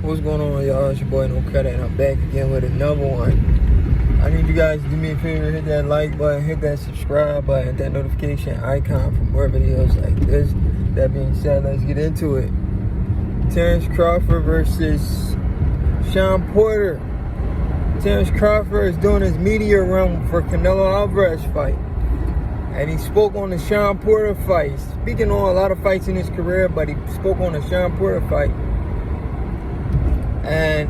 What's going on, y'all? It's your boy No Cutter, and I'm back again with another one. I need you guys to do me a favor, hit that like button, hit that subscribe button, hit that notification icon for more videos like this. That being said, let's get into it. Terence Crawford versus Shawn Porter. Terence Crawford is doing his media run for Canelo Alvarez fight. And he spoke on the Shawn Porter fight. Speaking on a lot of fights in his career, but he spoke on the Shawn Porter fight. And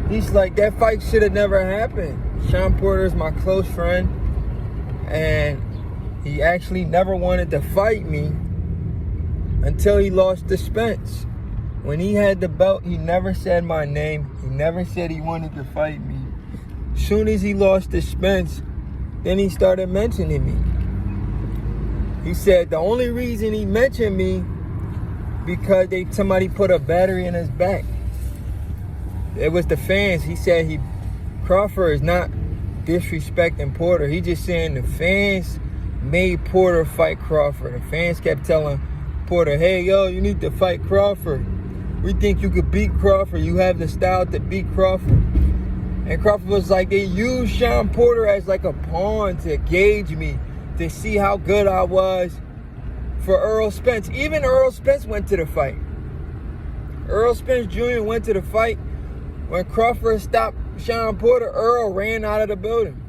he's like, that fight should have never happened. Shawn Porter is my close friend. And he actually never wanted to fight me until he lost to Spence. When he had the belt, he never said my name. He never said he wanted to fight me. As soon as he lost to Spence, then he started mentioning me. He said the only reason he mentioned me because somebody put a battery in his back. It was the fans. He said Crawford is not disrespecting Porter. He just saying the fans made Porter fight Crawford. The fans kept telling Porter, hey, yo, you need to fight Crawford. We think you could beat Crawford. You have the style to beat Crawford. And Crawford was like, they used Shawn Porter as like a pawn to gauge me, to see how good I was for Earl Spence. Even Earl Spence went to the fight. Earl Spence Jr. went to the fight. When Crawford stopped Shawn Porter, Earl ran out of the building.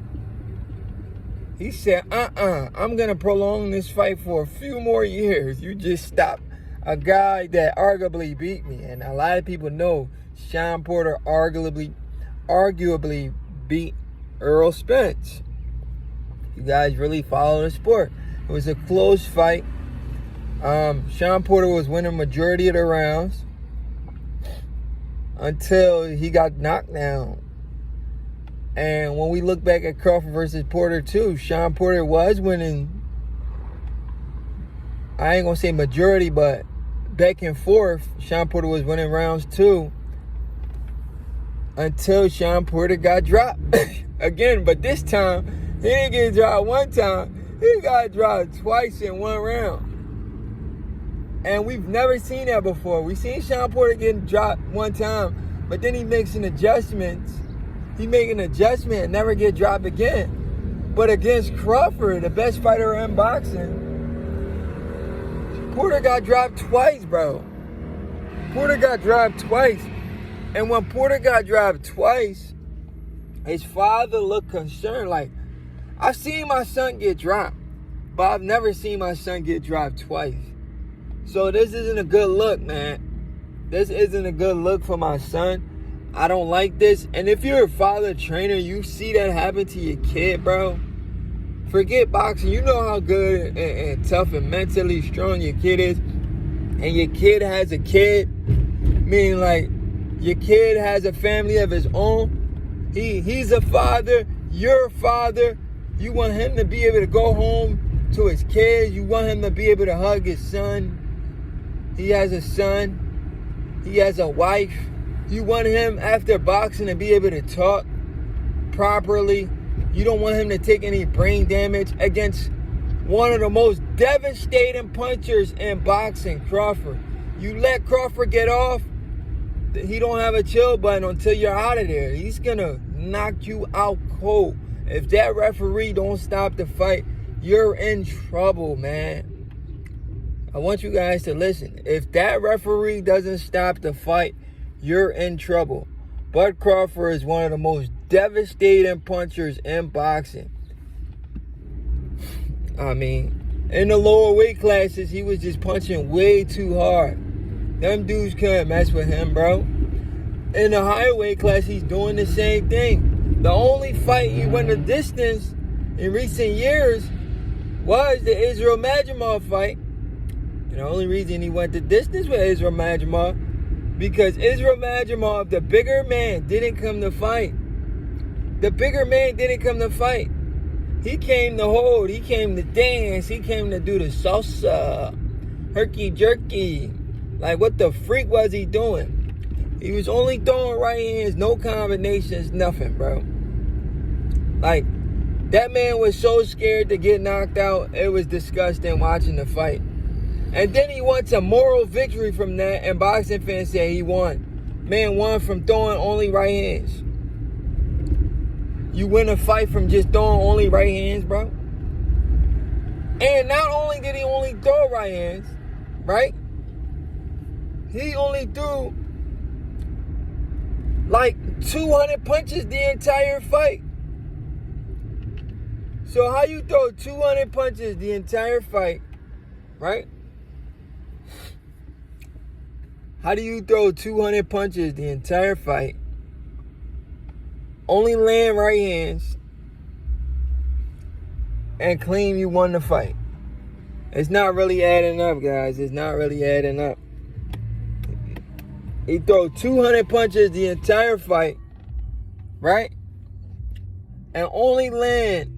He said, I'm going to prolong this fight for a few more years. You just stopped a guy that arguably beat me. And a lot of people know Shawn Porter arguably beat Earl Spence. You guys really follow the sport. It was a close fight. Shawn Porter was winning majority of the rounds until he got knocked down. And when we look back at Crawford versus Porter too, Shawn Porter was winning, I ain't gonna say majority, but back and forth, Shawn Porter was winning rounds too, until Shawn Porter got dropped again. But this time, he didn't get dropped one time, he got dropped twice in one round. And we've never seen that before. We've seen Shawn Porter getting dropped one time, but then he makes an adjustment. He make an adjustment and never get dropped again. But against Crawford, the best fighter in boxing, Porter got dropped twice, bro. Porter got dropped twice. And when Porter got dropped twice, his father looked concerned. Like, I've seen my son get dropped, but I've never seen my son get dropped twice. So this isn't a good look, man. This isn't a good look for my son. I don't like this. And if you're a father trainer, you see that happen to your kid, bro, forget boxing. You know how good and tough and mentally strong your kid is. And your kid has a kid, meaning like your kid has a family of his own. He's a father. You're a father. You want him to be able to go home to his kids. You want him to be able to hug his son. He has a son. He has a wife. You want him after boxing to be able to talk properly. You don't want him to take any brain damage against one of the most devastating punchers in boxing, Crawford. You let Crawford get off, he don't have a chill button until you're out of there. He's going to knock you out cold. If that referee don't stop the fight, you're in trouble, man. I want you guys to listen. If that referee doesn't stop the fight, you're in trouble. Bud Crawford is one of the most devastating punchers in boxing. I mean, in the lower weight classes, he was just punching way too hard. Them dudes couldn't mess with him, bro. In the higher weight class, he's doing the same thing. The only fight he went the distance in recent years was the Israel Majimov fight. And the only reason he went the distance with Israel Majimov, because Israel Majimov, the bigger man, didn't come to fight. The bigger man didn't come to fight. He came to hold. He came to dance. He came to do the salsa, herky-jerky. Like, what the freak was he doing? He was only throwing right hands, no combinations, nothing, bro. Like, that man was so scared to get knocked out, it was disgusting watching the fight. And then he wants a moral victory from that, and boxing fans say he won. Man won from throwing only right hands. You win a fight from just throwing only right hands, bro. And not only did he only throw right hands, right? He only threw like 200 punches the entire fight. So how you throw 200 punches the entire fight, right? How do you throw 200 punches the entire fight, only land right hands, and claim you won the fight? It's not really adding up, guys. It's not really adding up. He threw 200 punches the entire fight, right? And only land.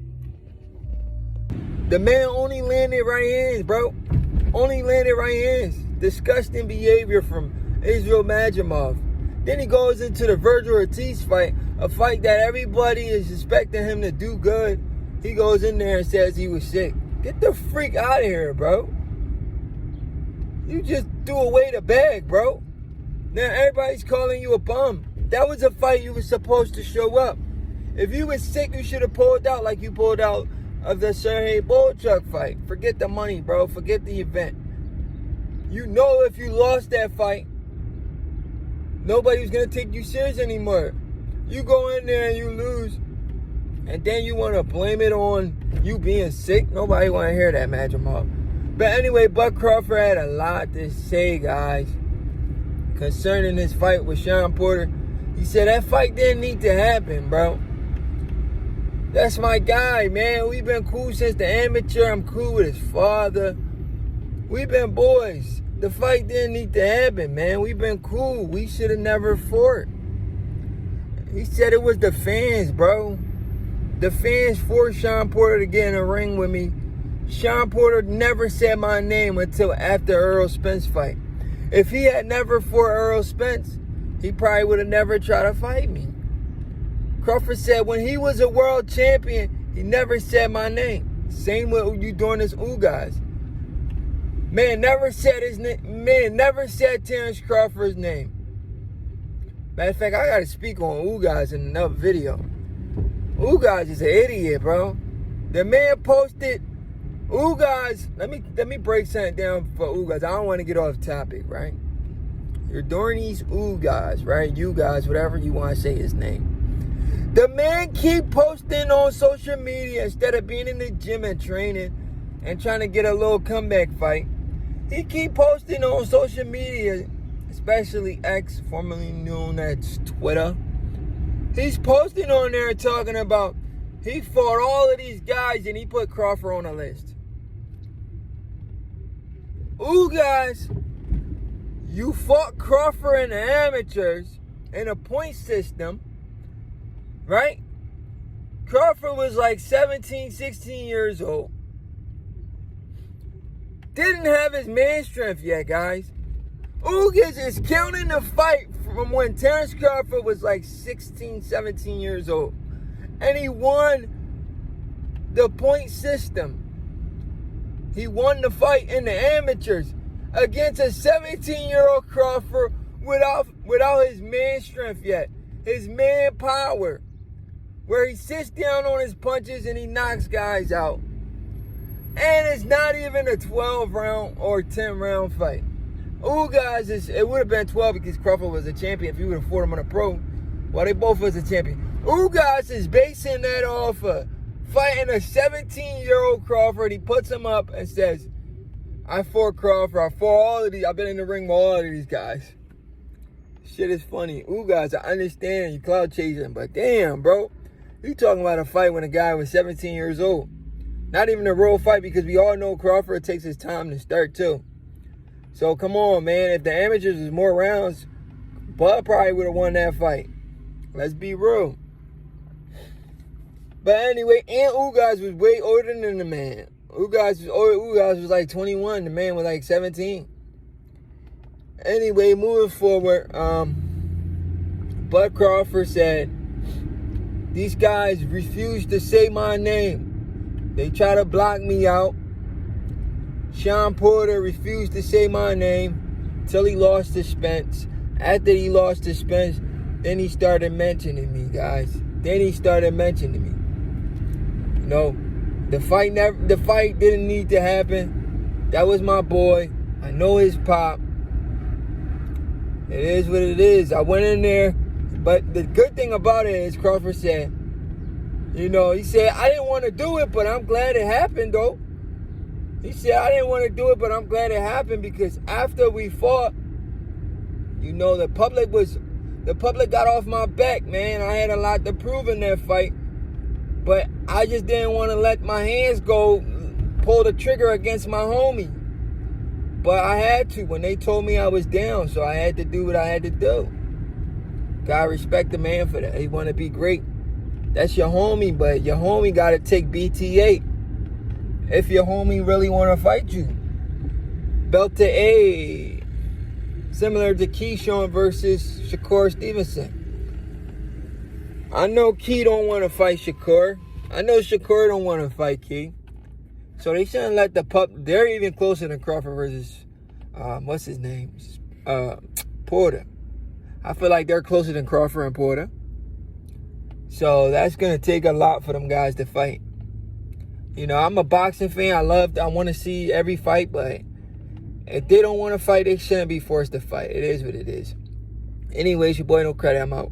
The man only landed right hands, bro. Only landed right hands. Disgusting behavior from Israel Majimov. Then he goes into the Virgil Ortiz fight, a fight that everybody is expecting him to do good. He goes in there and says he was sick. Get the freak out of here, bro. You just threw away the bag, bro. Now everybody's calling you a bum. That was a fight you were supposed to show up. If you were sick, you should have pulled out like you pulled out of the Sergey Bolchuk fight. Forget the money, bro. Forget the event. You know if you lost that fight, nobody's going to take you serious anymore. You go in there and you lose, and then you want to blame it on you being sick. Nobody want to hear that, Majimov. But anyway, Bud Crawford had a lot to say, guys, concerning his fight with Shawn Porter. He said that fight didn't need to happen, bro. That's my guy, man. We've been cool since the amateur. I'm cool with his father. We've been boys. The fight didn't need to happen, man. We've been cool. We should have never fought. He said it was the fans, bro. The fans forced Shawn Porter to get in a ring with me. Shawn Porter never said my name until after Errol Spence fight. If he had never fought Errol Spence, he probably would have never tried to fight me. Crawford said when he was a world champion, he never said my name. Same with you doing this guys. Man never said his name. Man never said Terence Crawford's name. Matter of fact, I gotta speak on guys in another video. Guys is an idiot, bro. The man posted guys. Let me break something down for guys. I don't want to get off topic, right? You're doing these guys, right? You guys, whatever you want to say his name. The man keep posting on social media instead of being in the gym and training and trying to get a little comeback fight. He keep posting on social media, especially X, formerly known as Twitter. He's posting on there talking about he fought all of these guys and he put Crawford on a list. Guys, you fought Crawford in the amateurs in a point system, right? Crawford was like 17, 16 years old. Didn't have his man strength yet, guys. Ugas is counting the fight from when Terence Crawford was like 16, 17 years old. And he won the point system. He won the fight in the amateurs against a 17-year-old Crawford without his man strength yet. His man power. Where he sits down on his punches and he knocks guys out. And it's not even a 12-round or 10-round fight. Guys, it would have been 12 because Crawford was a champion if he would have fought him on a pro. Well, they both was a champion. Guys is basing that off of fighting a 17-year-old Crawford. He puts him up and says, I fought Crawford. I fought all of these. I've been in the ring with all of these guys. Shit is funny. Guys, I understand you cloud chasing, but damn, bro. You talking about a fight when a guy was 17 years old. Not even a real fight because we all know Crawford takes his time to start too. So come on, man. If the amateurs was more rounds, Bud probably would have won that fight. Let's be real. But anyway, and guys was way older than the man. Guys was like 21. The man was like 17. Anyway, moving forward, Bud Crawford said, these guys refused to say my name. They try to block me out. Shawn Porter refused to say my name until he lost to Spence. After he lost to Spence, then he started mentioning me, guys. Then he started mentioning me. You know, the fight didn't need to happen. That was my boy. I know his pop. It is what it is. I went in there, but the good thing about it is Crawford said, you know, he said, I didn't want to do it, but I'm glad it happened, though. He said, I didn't want to do it, but I'm glad it happened because after we fought, you know, the public got off my back, man. I had a lot to prove in that fight, but I just didn't want to let my hands go, pull the trigger against my homie. But I had to when they told me I was down, so I had to do what I had to do. Gotta respect the man for that. He want to be great. That's your homie, but your homie got to take BTA if your homie really want to fight you. Belt to A. Similar to Shawn versus Shakur Stevenson. I know Key don't want to fight Shakur. I know Shakur don't want to fight Key. So they shouldn't let the pup. They're even closer than Crawford versus, what's his name? Porter. I feel like they're closer than Crawford and Porter. So that's going to take a lot for them guys to fight. You know, I'm a boxing fan. I want to see every fight, but if they don't want to fight, they shouldn't be forced to fight. It is what it is. Anyways, your boy No Credit. I'm out.